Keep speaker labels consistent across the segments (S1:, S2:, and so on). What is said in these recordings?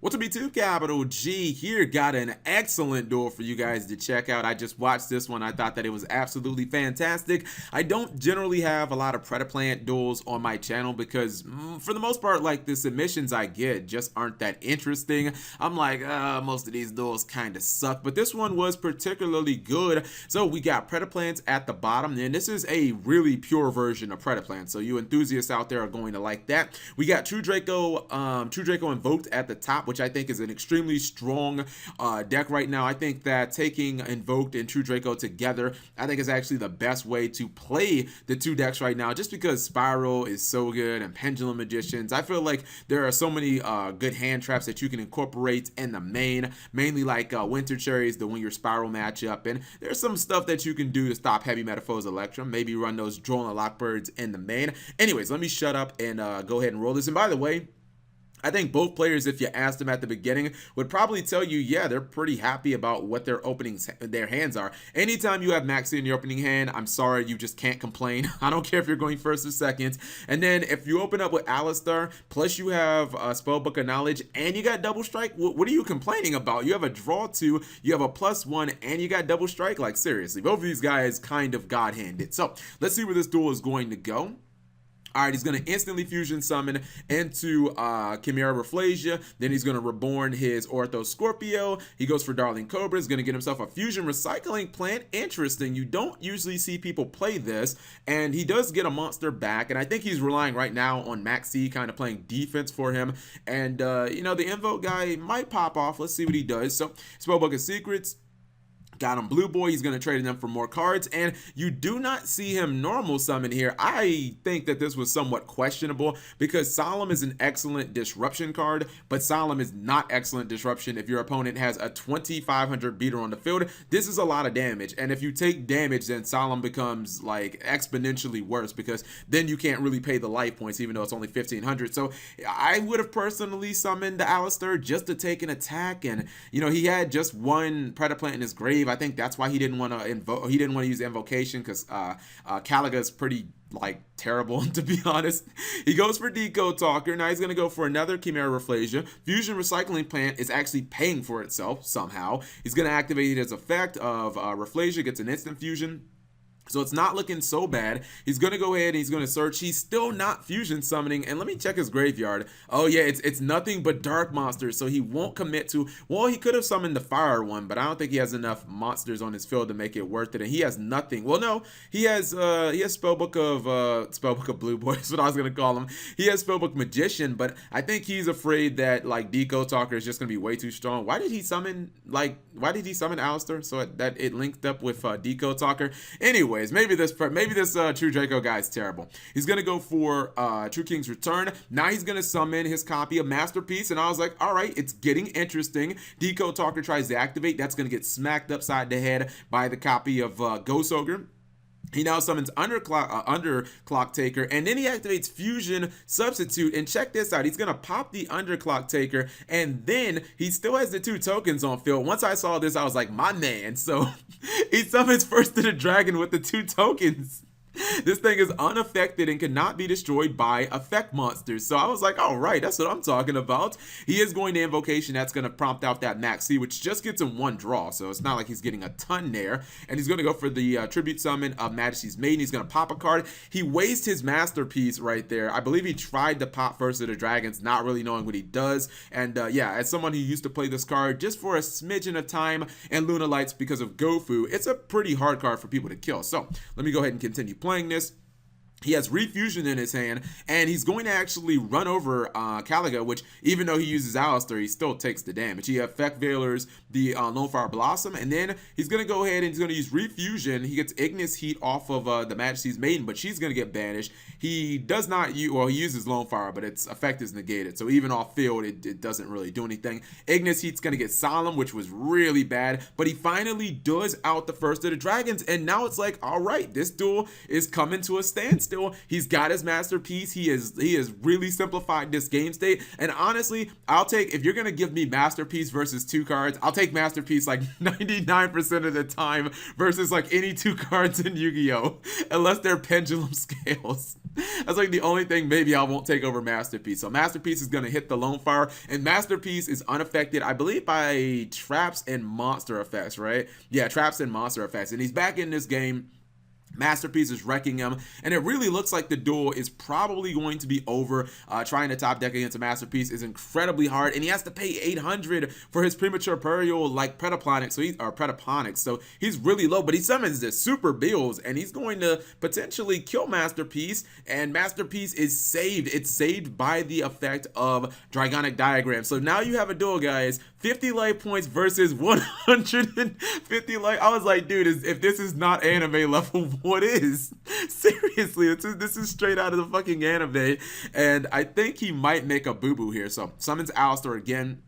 S1: What's up, YouTube? Capital G here. Got an excellent duel for you guys to check out. I just watched this one. I thought that it was absolutely fantastic. I don't generally have a lot of Predaplant duels on my channel because, for the most part, like the submissions I get just aren't that interesting. I'm like, most of these duels kind of suck, but this one was particularly good. So we got Predaplants at the bottom, and this is a really pure version of Predaplant. So you enthusiasts out there are going to like that. We got True Draco Invoked at the top, which I think is an extremely strong deck right now. I think that taking Invoked and True Draco together, I think is actually the best way to play the two decks right now, just because Spiral is so good and Pendulum Magicians. I feel like there are so many good hand traps that you can incorporate in the main, mainly like Winter Cherries, the When Your Spiral matchup, and there's some stuff that you can do to stop Heavy Metaphors Electrum. Maybe run those Droll and Lockbirds in the main. Anyways, let me shut up and go ahead and roll this. And by the way, I think both players, if you asked them at the beginning, would probably tell you, yeah, they're pretty happy about what their hands are. Anytime you have Maxi in your opening hand, I'm sorry, you just can't complain. I don't care if you're going first or second. And then if you open up with Alistar, plus you have Spellbook of Knowledge, and you got Double Strike, what are you complaining about? You have a draw 2, you have a +1, and you got Double Strike? Like, seriously, both of these guys kind of God-handed. So, let's see where this duel is going to go. Alright, he's going to instantly fusion summon into Chimera Rafflesia. Then he's going to reborn his Ortho Scorpio. He goes for Darling Cobra. He's going to get himself a fusion recycling plant. Interesting. You don't usually see people play this. And he does get a monster back. And I think he's relying right now on Maxi kind of playing defense for him. And, you know, the Invoke guy might pop off. Let's see what he does. So, Spellbook of Secrets. Got him Blue Boy. He's going to trade them for more cards, and you do not see him normal summon here. I think that this was somewhat questionable because Solemn is an excellent disruption card, but Solemn is not excellent disruption if your opponent has a 2500 beater on the field. This is a lot of damage, and if you take damage, then Solemn becomes like exponentially worse because then you can't really pay the life points even though it's only 1500. So I would have personally summoned the Alistar just to take an attack, and you know, he had just one Predaplant in his grave. I think that's why he didn't want to invoke. He didn't want to use invocation because Caliga is pretty like terrible, to be honest. He goes for Decode Talker. Now he's going to go for another Chimera Rafflesia. Fusion Recycling Plant is actually paying for itself somehow. He's going to activate his effect of Rafflesia, gets an instant fusion. So it's not looking so bad. He's going to go ahead and he's going to search. He's still not fusion summoning. And let me check his graveyard. Oh, yeah, it's nothing but dark monsters. So he won't commit to... Well, he could have summoned the fire one, but I don't think he has enough monsters on his field to make it worth it. And he has nothing. Well, no, he has Spellbook of Blue Boy. That's what I was going to call him. He has Spellbook Magician, but I think he's afraid that, like, Decode Talker is just going to be way too strong. Why did he summon Alistar? So that it linked up with Decode Talker? Anyway, maybe this True Draco guy is terrible. He's gonna go for True King's Return. Now he's gonna summon his copy of Masterpiece, and I was like, all right, it's getting interesting. Decode Talker tries to activate. That's gonna get smacked upside the head by the copy of Ghost Ogre. He now summons Underclock Taker, and then he activates Fusion Substitute. And check this out. He's going to pop the Underclock Taker, and then he still has the 2 tokens on field. Once I saw this, I was like, my man. So he summons First to the Dragon with the 2 tokens. This thing is unaffected and cannot be destroyed by effect monsters. So I was like, all right, that's what I'm talking about. He is going to Invocation. That's going to prompt out that Maxi, which just gets him 1 draw. So it's not like he's getting a ton there. And he's going to go for the Tribute Summon of Majesty's Maiden. He's going to pop a card. He wastes his Masterpiece right there. I believe he tried to pop First of the Dragons, not really knowing what he does. And yeah, as someone who used to play this card just for a smidgen of time and Luna Lights because of Gofu, it's a pretty hard card for people to kill. So let me go ahead and continue playing this. He has Refusion in his hand, and he's going to actually run over Caliga, which, even though he uses Alistar, he still takes the damage. He Effect Veilers the Lonefire Blossom, and then he's going to go ahead and he's going to use Refusion. He gets Ignis Heat off of the Majesty's Maiden, but she's going to get banished. He does not use, well, he uses Lonefire, but its effect is negated, so even off field, it doesn't really do anything. Ignis Heat's going to get Solemn, which was really bad, but he finally does out the First of the Dragons, and now it's like, all right, this duel is coming to a standstill. He's got his Masterpiece. He has really simplified this game state. And honestly, I'll take, if you're gonna give me Masterpiece versus 2 cards, I'll take Masterpiece like 99% of the time versus like any 2 cards in Yu-Gi-Oh! Unless they're Pendulum Scales. That's like the only thing maybe I won't take over Masterpiece. So Masterpiece is going to hit the Lone Fire, and Masterpiece is unaffected, I believe, by traps and monster effects, right? Yeah, traps and monster effects. And he's back in this game. Masterpiece is wrecking him, and it really looks like the duel is probably going to be over. Trying to top deck against a Masterpiece is incredibly hard, and he has to pay 800 for his premature burial like Predaponic, so he's really low, but he summons this super bills, and he's going to potentially kill Masterpiece, and Masterpiece is saved. It's saved by the effect of Dragonic Diagram. So now you have a duel, guys. 50 life points versus 150 life. I was like, dude, if this is not anime level, what is? Seriously, this is straight out of the fucking anime. And I think he might make a boo-boo here. So summons Alistar again.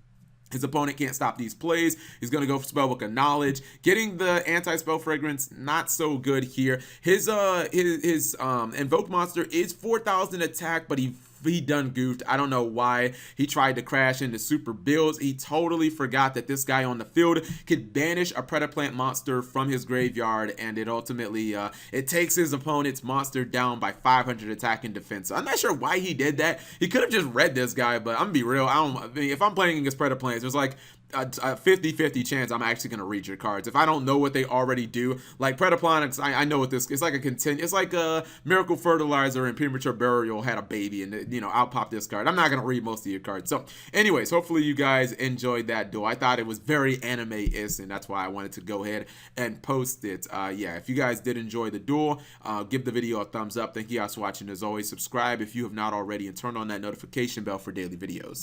S1: His opponent can't stop these plays. He's going to go for Spellbook of Knowledge. Getting the anti-spell fragrance, not so good here. His Invoke monster is 4,000 attack, but he done goofed. I don't know why he tried to crash into super builds. He totally forgot that this guy on the field could banish a Predaplant monster from his graveyard, and it ultimately it takes his opponent's monster down by 500 attack and defense. So I'm not sure why he did that. He could have just read this guy, but I'm gonna be real. I mean, if I'm playing against Predaplants, there's like a 50-50 chance I'm actually going to read your cards. If I don't know what they already do, like Predaponics, I know what this, it's like it's like a Miracle Fertilizer and Premature Burial had a baby, and you know, I'll pop this card. I'm not going to read most of your cards. So anyways, hopefully you guys enjoyed that duel. I thought it was very anime-ish, and that's why I wanted to go ahead and post it. Yeah, if you guys did enjoy the duel, give the video a thumbs up. Thank you guys for watching. As always, subscribe if you have not already, and turn on that notification bell for daily videos.